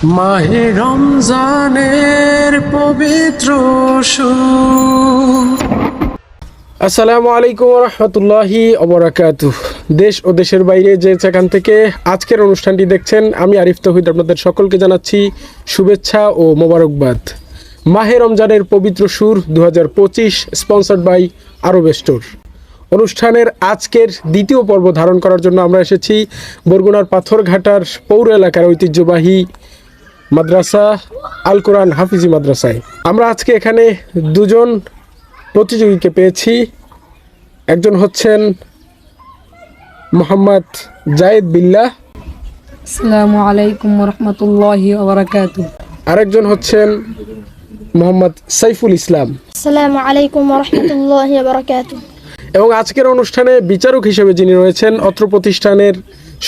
মাহে রমজানের পবিত্র আসসালামু আলাইকুম রহমতুল্লাহি ওবারাকাতুহ। দেশ ও দেশের বাইরে যে যেখান থেকে আজকের অনুষ্ঠানটি দেখছেন, আমি আরিফ তৌহিদ আপনাদের সকলকে জানাচ্ছি শুভেচ্ছা ও মোবারকবাদ। মাহে রমজানের পবিত্র সুর 2025 স্পন্সর্ড বাই আরব স্টোর। অনুষ্ঠানের আজকের দ্বিতীয় পর্ব ধারণ করার জন্য আমরা এসেছি বরগুনার পাথরঘাটার পৌর এলাকার ঐতিহ্যবাহী মাদ্রাসা আল কোরআন হাফিজি মাদ্রাসায়। আমরা আজকে এখানে দুজন প্রতিযোগীকে পেয়েছি। একজন হচ্ছেন মোহাম্মদ জায়েদ বিল্লাহ। আসসালামু আলাইকুম রহমতুল্লাহি ওয়া বারাকাতুহু। আরেকজন হচ্ছেন মোহাম্মদ সাইফুল ইসলাম। আসসালামু আলাইকুম ওয়া রাহমাতুল্লাহি ওয়া বারাকাতুহু। এবং আজকের অনুষ্ঠানে বিচারক হিসেবে যিনি রয়েছেন অত্র প্রতিষ্ঠানের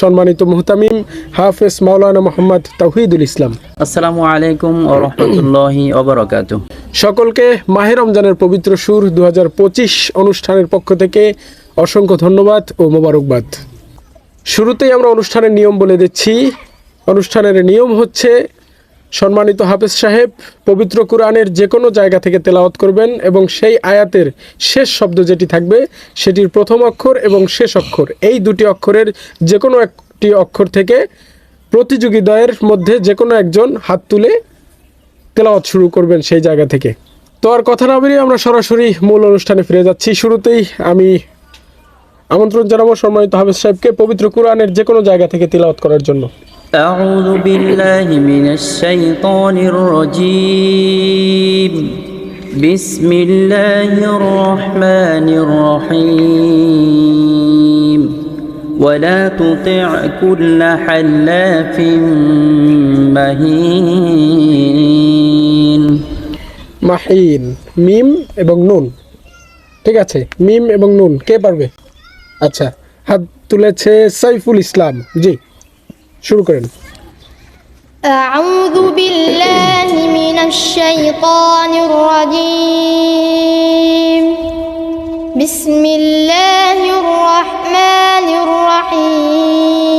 সম্মানিত মুহতামিম হাফেজ মাওলানা মোহাম্মদ তাওহিদুল ইসলাম। আসসালামু আলাইকুম ওয়া রাহমাতুল্লাহি ওয়া বারাকাতুহু। সকলকে মাহে রমজানের পবিত্র সুর 2025 অনুষ্ঠানের পক্ষ থেকে অসংখ্য ধন্যবাদ ও মোবারকবাদ। শুরুতেই আমরা অনুষ্ঠানের নিয়ম বলে দিচ্ছি। অনুষ্ঠানের নিয়ম হচ্ছে, সম্মানিত হাফেজ সাহেব পবিত্র কোরআনের যে কোনো জায়গা থেকে তেলাওয়াত করবেন এবং সেই আয়াতের শেষ শব্দ যেটি থাকবে সেটির প্রথম অক্ষর এবং শেষ অক্ষর, এই দুটি অক্ষরের যে কোনো একটি অক্ষর থেকে প্রতিযোগীদ্বয়ের মধ্যে যে কোনো একজন হাত তুলে তেলাওয়াত শুরু করবেন সেই জায়গা থেকে। তো আর কথা না বেরিয়ে আমরা সরাসরি মূল অনুষ্ঠানে ফিরে যাচ্ছি। শুরুতেই আমি আমন্ত্রণ জানাবো সম্মানিত হাফেজ সাহেবকে পবিত্র কোরআনের যে কোনো জায়গা থেকে তেলাওয়াত করার জন্য। أعوذ بالله من الشيطان الرجيم. بسم الله الرحمن الرحيم. ولا تطع كل حلاف مهين. মাহিন, মিম এবং নুন। ঠিক আছে, মিম এবং নুন কে পারবে? আচ্ছা, হাত তুলেছে সাইফুল ইসলাম। জি, শুরু করেন। أعوذ بالله من الشيطان الرجيم. بسم الله الرحمن الرحيم.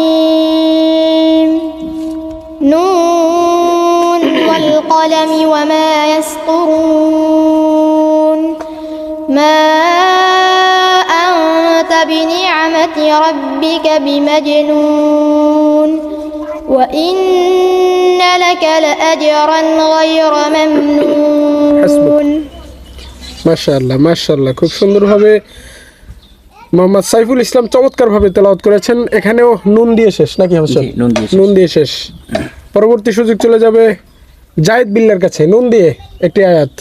نون والقلم وما يسطرون. ما أنت بنعمة ربك بمجنون. وإن لك لأجرا غير ممنون. মাশাআল্লাহ মাশাআল্লাহ, খুব সুন্দরভাবে মোহাম্মদ সাইফুল ইসলাম চমৎকারভাবে তেলাওয়াত করেছেন। এখানেও নুন দিয়ে শেষ নাকি হাসান? জি, নুন দিয়ে শেষ। নুন দিয়ে শেষ। পরবর্তী সুযোগ চলে যাবে জায়েদ বিল্লার কাছে। নুন দিয়ে একটি আয়াত,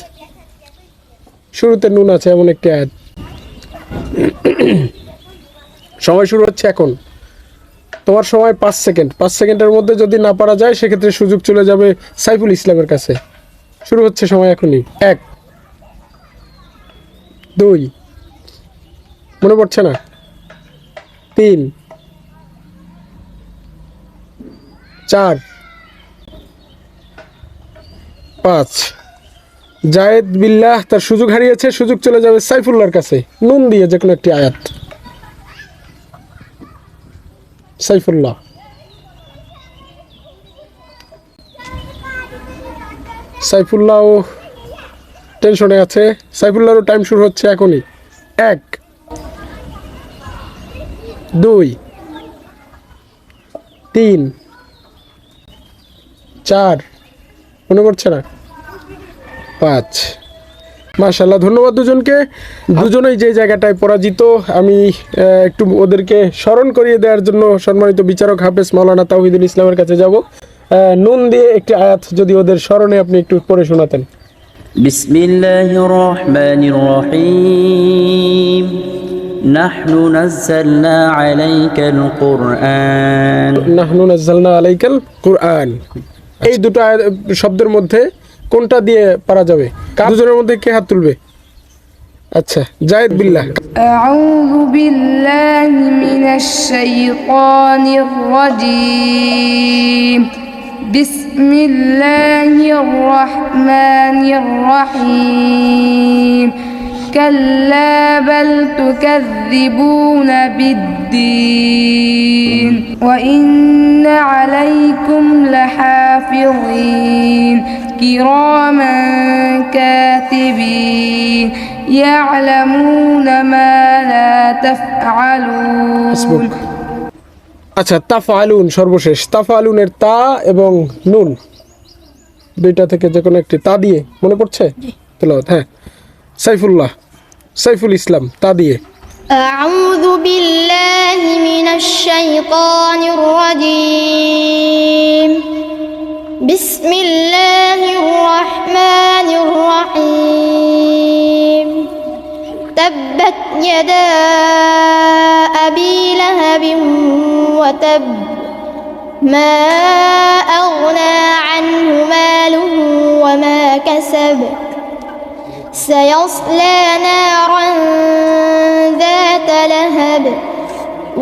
শুরুতে নুন আছে এমন একটি আয়াত। সময় শুরু হচ্ছে এখন। তোমার সময় 5 সেকেন্ড। 5 সেকেন্ডের মধ্যে যদি না পারা যায় সেক্ষেত্রে সুযোগ চলে যাবে সাইফুল ইসলামের কাছে। শুরু হচ্ছে সময় এখনই। 1, 2, মনে পড়ছে না, 3, 4, 5। জায়েদ বিল্লাহ তার সুযোগ হারিয়েছে। সুযোগ চলে যাবে সাইফুল্লাহর কাছে। নুন দিয়ে যে কোনো একটি আয়াত। সাইফুল্লাহ, সাইফুল্লাহও টেনশনে আছে। সাইফুল্লাহরও টাইম শুরু হচ্ছে এখনই। 1, 2, 3, 4, মনে করছে না, 5। মাশাআল্লাহ, ধন্যবাদ দুজনকে। দুজনেই যে জায়গাটায় পরাজিত, আমি একটু ওদেরকে স্মরণ করিয়ে দেওয়ার জন্য সম্মানিত বিচারক হাফেজ মাওলানা তাওহিদুল ইসলামের কাছে যাব। নুন দিয়ে একটি আয়াত যদি ওদের স্মরণে আপনি একটু পড়ে শোনাতেন। বিসমিল্লাহির রহমানির রহিম. নাহনু নাযালনা আলাইকাল কুরআন. নাহনু নাযালনা আলাইকাল কুরআন। এই দুটো শব্দের মধ্যে কোনটা দিয়ে পারা যাবে? দুজনের মধ্যে কে হাত তুলবে? আচ্ছা, জায়েদ বিল্লাহ। أعوذ بالله من الشيطان الرجيم. بسم الله الرحمن الرحيم. كلا بل تكذبون بالدين وإن عليكم لحافظين حافظين كراما كاتبين يعلمون ما لا تفعلون হাসবুক। আচ্ছা, তাফআলুন সর্বশেষ। তাফআলুনের তা এবং নুন দুইটা থেকে যে কোনো একটি তা দিয়ে মনে পড়ছে তেলাওয়াত? হ্যাঁ, সাইফুল ইসলাম তা দিয়ে। أعوذ بالله من الشيطان الرجيم بسم الله الرحمن الرحيم تبت يدا أبي لهب وتب ما أغنى عنه ماله وما كسب سيصلى نارا ذات لهب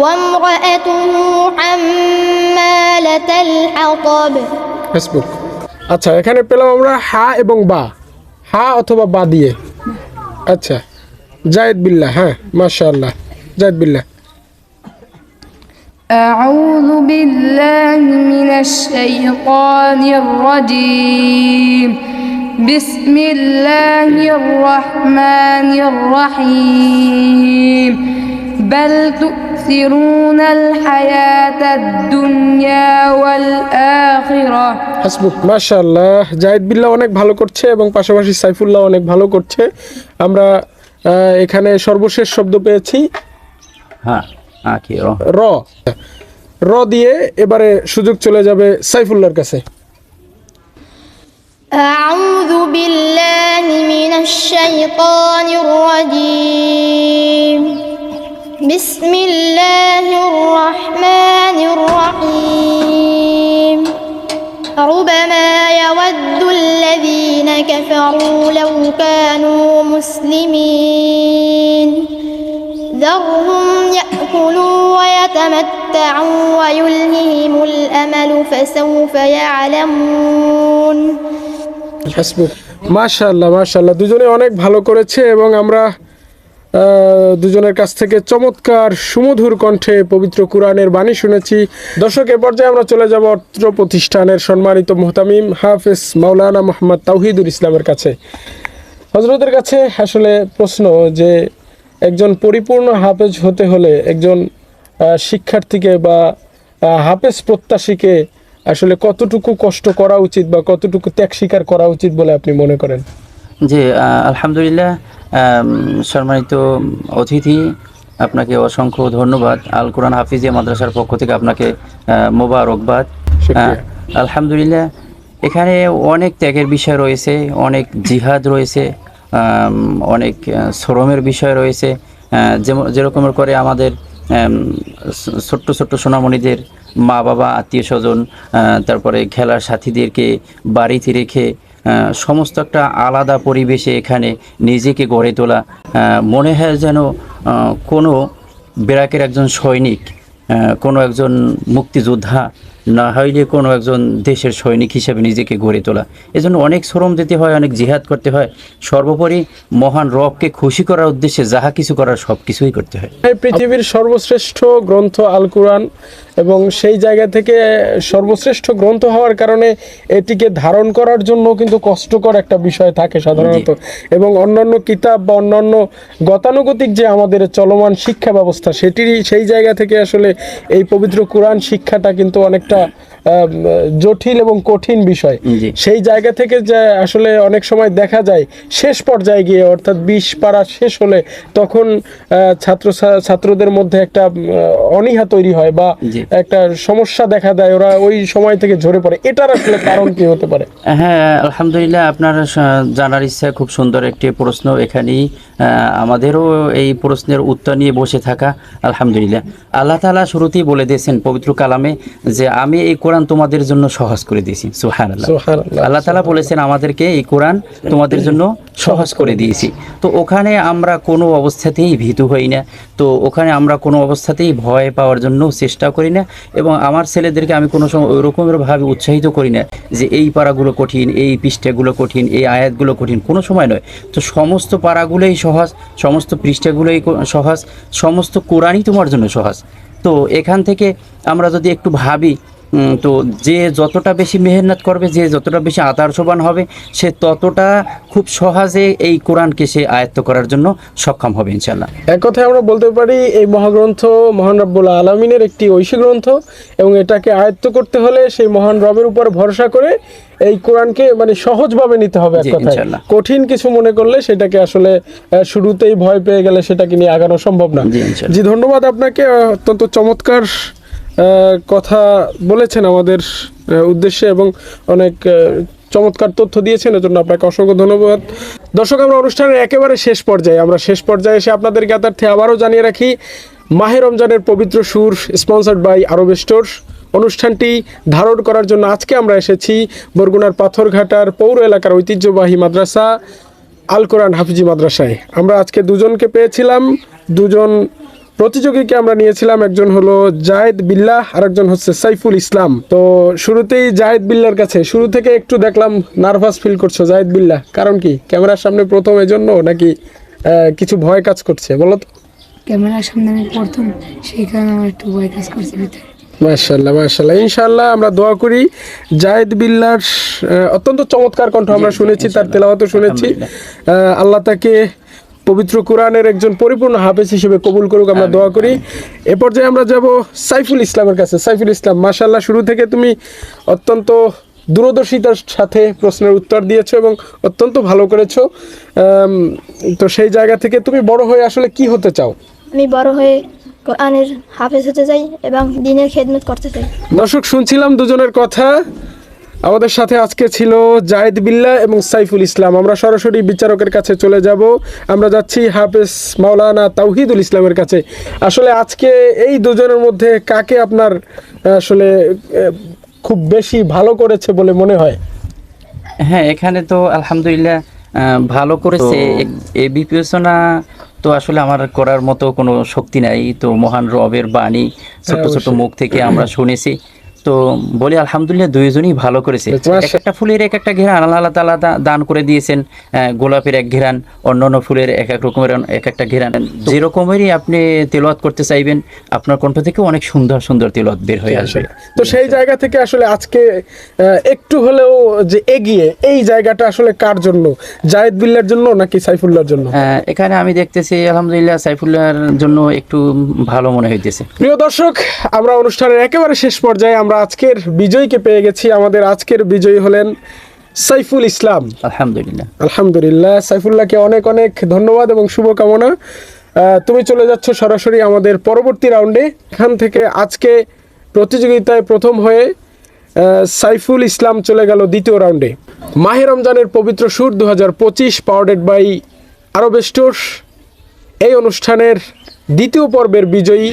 وامرأته حمالة الحطب ফেসবুক। আচ্ছা, এখানে পেলাম আমরা হা এবং বা, হা অথবা বা দিয়ে। আচ্ছা, জায়েদ বিল্লাহ। হ্যাঁ, মাশাআল্লাহ, জায়েদ বিল্লাহ। أعوذ بالله من الشيطان الرجيم بسم الله الرحمن الرحيم بل تؤثرون الحياة الدنيا والآخرة হাসবুক, মাশাআল্লাহ। জায়েদ বিল্লাহ অনেক ভালো করছে এবং পাশাপাশি সাইফুল্লাহ অনেক ভালো করছে। আমরা এখানে সর্বশেষ শব্দ পেয়েছি হ্যাঁ, আখির র। র দিয়ে এবারে সুযোগ চলে যাবে সাইফুল্লাহর কাছে। أعوذ بالله من الشيطان الرجيم بسم الله الرحمن الرحيم ربما يود الذين كفروا لو كانوا مسلمين ذرهم يأكلوا ويتمتعوا ويلههم الأمل فسوف يعلمون হাসবুক, মাশাআল্লাহ মাশাআল্লাহ। দুজনে অনেক ভালো করেছে এবং আমরা দুজনের কাছ থেকে চমৎকার সুমধুর কণ্ঠে পবিত্র কুরআনের বাণী শুনেছি। দর্শক, এ পর্যায়ে আমরা চলে যাব অত্র প্রতিষ্ঠানের সম্মানিত মুহতামিম হাফেজ মাওলানা মোহাম্মদ তাওহিদুল ইসলামের কাছে। হযরতের কাছে আসলে প্রশ্ন যে একজন পরিপূর্ণ হাফেজ হতে হলে একজন শিক্ষার্থীকে বা হাফেজ প্রত্যাশীকে আসলে কতটুকু কষ্ট করা উচিত বা কতটুকু ত্যাগ স্বীকার করা উচিত বলে আপনি মনে করেন? জি, আলহামদুলিল্লাহ। সম্মানিত অতিথি, আপনাকে অসংখ্য ধন্যবাদ। আল কোরআন হাফিজিয়া মাদ্রাসার পক্ষ থেকে আপনাকে মোবারকবাদ। শুকরিয়া। আলহামদুলিল্লাহ, এখানে অনেক ত্যাগের বিষয় রয়েছে, অনেক জিহাদ রয়েছে, অনেক শ্রমের বিষয় রয়েছে। যেরকমের করে আমাদের ছোট্ট ছোট্ট সোনামণিদের মা বাবা আত্মীয় স্বজন, তারপরে খেলার সাথীদেরকে বাড়িতে রেখে সমস্ত একটা আলাদা পরিবেশে এখানে নিজেকে গড়ে তোলা, মনে হয় যেন কোনো বেরাকের একজন সৈনিক, কোনো একজন মুক্তিযোদ্ধা, না হইলে কোনো একজন দেশের সৈনিক হিসেবে নিজেকে গড়ে তোলা। এজন্য অনেক শ্রম দিতে হয়, অনেক জিহাদ করতে হয়। সর্বোপরি মহান রবকে খুশি করার উদ্দেশ্যে যাহা কিছু করার সব কিছুই করতে হয়। এই পৃথিবীর সর্বশ্রেষ্ঠ গ্রন্থ আল কুরআন এবং সেই জায়গা থেকে সর্বশ্রেষ্ঠ গ্রন্থ হওয়ার কারণে এটিকে ধারণ করার জন্য কিন্তু কষ্টকর একটা বিষয় থাকে সাধারণত। এবং অন্যান্য কিতাব বা অন্যান্য গতানুগতিক যে আমাদের চলমান শিক্ষা ব্যবস্থা, সেটির সেই জায়গা থেকে আসলে এই পবিত্র কুরআন শিক্ষাটা কিন্তু অনেকটা জটিল এবং কঠিন বিষয়। সেই জায়গা থেকে যে আসলে অনেক সময় দেখা যায় শেষ পর্যায়ে গিয়ে, অর্থাৎ 20 পারা শেষ হলে তখন ছাত্রদের মধ্যে একটা অনীহা তৈরি হয় বা একটা সমস্যা দেখা দেয়, ওরা ওই সময় থেকে ঝরে পড়ে। এটার আসলে কারণ কি হতে পারে? হ্যাঁ, আলহামদুলিল্লাহ, আপনার জানার ইচ্ছা খুব সুন্দর একটি প্রশ্ন। এখানেই আমাদেরও এই প্রশ্নের উত্তর নিয়ে বসে থাকা। আলহামদুলিল্লাহ, আল্লাহ তাআলা শুরুতেই বলে দিয়েছেন পবিত্র কালামে যে আমি এই কোরআন তোমাদের জন্য সহজ করে দিয়েছি। সুবহানাল্লাহ। আল্লাহ তাআলা বলেছেন আমাদেরকে এই কোরআন তোমাদের জন্য সহজ করে দিয়েছি। তো ওখানে আমরা কোনো অবস্থাতেই ভীতু হই না, তো ওখানে আমরা কোনো অবস্থাতেই ভয় পাওয়ার জন্য চেষ্টা করি না। এবং আমার ছেলেদেরকে আমি কোনো সময় ওই রকমেরভাবে উৎসাহিত করি না যে এই পারাগুলো কঠিন, এই পৃষ্ঠাগুলো কঠিন, এই আয়াতগুলো কঠিন, কোনো সময় নয়। তো সমস্ত পারাগুলোই সহজ, সমস্ত পৃষ্ঠাগুলোই সহজ, সমস্ত কোরআনই তোমার জন্য সহজ। তো এখান থেকে আমরা যদি একটু ভাবি তো যে যতটা বেশি মেহনত করবে, যে যতটা বেশি আদর্শবান হবে, সে ততটা খুব সহজে এই কোরআনকে সে আয়ত্ত করার জন্য সক্ষম হবে ইনশাল্লাহ। এক কথায় আমরা বলতে পারি এই মহাগ্রন্থ মহান রব্বুল আলামিনের একটি ঐশী গ্রন্থ, এবং এটাকে আয়ত্ত করতে হলে সেই মহান রবের উপর ভরসা করে এই কোরআনকে মানে সহজভাবে নিতে হবে। এক জি, কথায় ইনশাআল্লাহ। কঠিন কিছু মনে করলে সেটাকে আসলে শুরুতেই ভয় পেয়ে গেলে সেটাকে নিয়ে আগানো সম্ভব না। জি, ইনশাআল্লাহ। জি, ধন্যবাদ আপনাকে। অত্যন্ত চমৎকার কথা বলেছেন আমাদের উদ্দেশ্যে, এবং অনেক চমৎকার তথ্য দিয়েছেন, এর জন্য আপনাকে অসংখ্য ধন্যবাদ। দর্শক, আমরা অনুষ্ঠানের একেবারে শেষ পর্যায়ে এসে আপনাদের জ্ঞাতার্থে আবারও জানিয়ে রাখি, মাহে রমজানের পবিত্র সুর স্পন্সার্ড বাই আরব স্টোর অনুষ্ঠানটি ধারণ করার জন্য আজকে আমরা এসেছি বরগুনার পাথরঘাটার পৌর এলাকার ঐতিহ্যবাহী মাদ্রাসা আল কোরআন হাফিজি মাদ্রাসায়। আমরা আজকে দুজনকে পেয়েছিলাম, দুজন প্রতিযোগীকে আমরা নিয়েছিলাম। একজন হলো জায়েদ বিল্লাহ, আরেকজন হচ্ছে সাইফুল ইসলাম। তো শুরুতেই জায়েদ বিল্লাহর কাছে, শুরু থেকে একটু দেখলাম নার্ভাস ফিল করছো জায়েদ বিল্লাহ, কারণ কি ক্যামেরার সামনে প্রথম এজন্য, নাকি কিছু ভয় কাজ করছে বলো তো? ক্যামেরার সামনে আমি প্রথম, সেই কারণে আমার একটু ভয় কাজ করছে ভিতরে। মাশাআল্লাহ মাশাআল্লাহ, ইনশাআল্লাহ আমরা দোয়া করি। জায়েদ বিল্লাহর অত্যন্ত চমৎকার কণ্ঠ আমরা শুনেছি, তার তেলাওয়াতও শুনেছি। আল্লাহ তাকে পবিত্র কোরআনের একজন পরিপূর্ণ হাফেজ হিসেবে কবুল করুক, আমরা দোয়া করি। এ পর্যায়ে আমরা যাব সাইফুল ইসলামের কাছে। সাইফুল ইসলাম, মাশাআল্লাহ শুরু থেকে তুমি অত্যন্ত দূরদর্শিতার সাথে প্রশ্নের উত্তর দিয়েছো এবং অত্যন্ত ভালো করেছো। তো সেই জায়গা থেকে তুমি বড় হয়ে আসলে কি হতে চাও? আমি বড় হয়ে কোরআনের হাফেজ হতে চাই এবং দ্বীনের খেদমত করতে চাই। দর্শক, শুনছিলাম দুজনের কথা। আমাদের সাথে আজকে ছিল জায়েদ বিল্লাহ এবং সাইফুল ইসলাম। আমরা সরাসরি বিচারকের কাছে চলে যাব। আমরা যাচ্ছি হাফেজ মাওলানা তাওহিদুল ইসলামের কাছে। আসলে আজকে এই দুজনের মধ্যে কাকে আপনার আসলে খুব বেশি ভালো করেছে বলে মনে হয়? হ্যাঁ, এখানে তো আলহামদুলিল্লাহ ভালো করেছে। এ বিবেচনা তো আসলে আমার করার মতো কোনো শক্তি নাই। তো মহান রবের বাণী ছোট ছোট মুখ থেকে আমরা শুনেছি, তো বলি আলহামদুলিল্লাহ দুইজনই ভালো করেছে। এক একটা ফুলের এক একটা ঘেরান আল্লাহ তাআলা দান করে দিয়েছেন। গোলাপের এক ঘেরান, অন্যান্য ফুলের এক এক রকমের এক একটা ঘেরান। যেরকমেরই আপনি তেলাওয়াত করতে চাইবেন, আপনার কণ্ঠ থেকে অনেক সুন্দর সুন্দর তেলাওয়াত বের হয়ে আসবে। তো সেই জায়গা থেকে আসলে আজকে একটু হলেও যে এগিয়ে, এই জায়গাটা আসলে কার জন্য? জায়েদ বিল্লাহর জন্য নাকি সাইফুল্লাহর জন্য? এখানে আমি দেখতেছি আলহামদুলিল্লাহ সাইফুল্লাহর জন্য একটু ভালো মনে হইতেছে। প্রিয় দর্শক, আমরা অনুষ্ঠানের একেবারে শেষ পর্যায়ে আমরা আজকের বিজয়ীকে পেয়ে গেছি। আমাদের আজকের বিজয়ী হলেন সাইফুল ইসলাম। আলহামদুলিল্লাহ আলহামদুলিল্লাহ, সাইফুল্লাহকে অনেক অনেক ধন্যবাদ এবং শুভকামনা। তুমি চলে যাচ্ছ সরাসরি আমাদের পরবর্তী রাউন্ডে। এখান থেকে আজকে প্রতিযোগিতায় প্রথম হয়ে সাইফুল ইসলাম চলে গেল দ্বিতীয় রাউন্ডে। মাহে রমজানের পবিত্র সুর 2025 পাওয়ার্ডেড বাই আরব স্টোর এই অনুষ্ঠানের দ্বিতীয় পর্বের বিজয়ী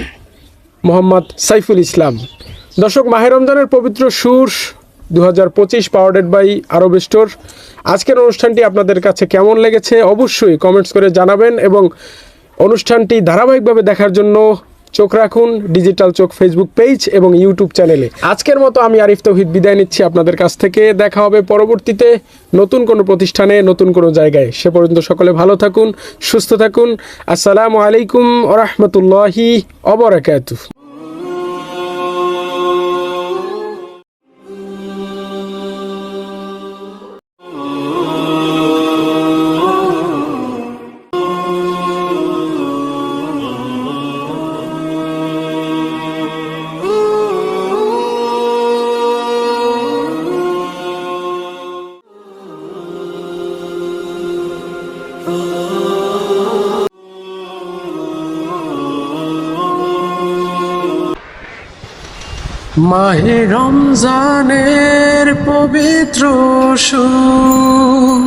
মোহাম্মদ সাইফুল ইসলাম। দর্শক, মাহে রমজানের পবিত্র সুর 2025 পাওয়ার্ডেড বাই আরব স্টোর আজকের অনুষ্ঠানটি আপনাদের কাছে কেমন লেগেছে অবশ্যই কমেন্টস করে জানাবেন, এবং অনুষ্ঠানটি ধারাবাহিকভাবে দেখার জন্য চোখ রাখুন ডিজিটাল চোখ ফেসবুক পেজ এবং ইউটিউব চ্যানেলে। আজকের মতো আমি আরিফ তৌহিদ বিদায় নিচ্ছি আপনাদের কাছ থেকে। দেখা হবে পরবর্তীতে নতুন কোনো প্রতিষ্ঠানে, নতুন কোনো জায়গায়। সে পর্যন্ত সকলে ভালো থাকুন, সুস্থ থাকুন। আসসালামু আলাইকুম ওয়া রাহমাতুল্লাহি ওয়া বারাকাতুহু। মাহে রমজানের পবিত্র সুর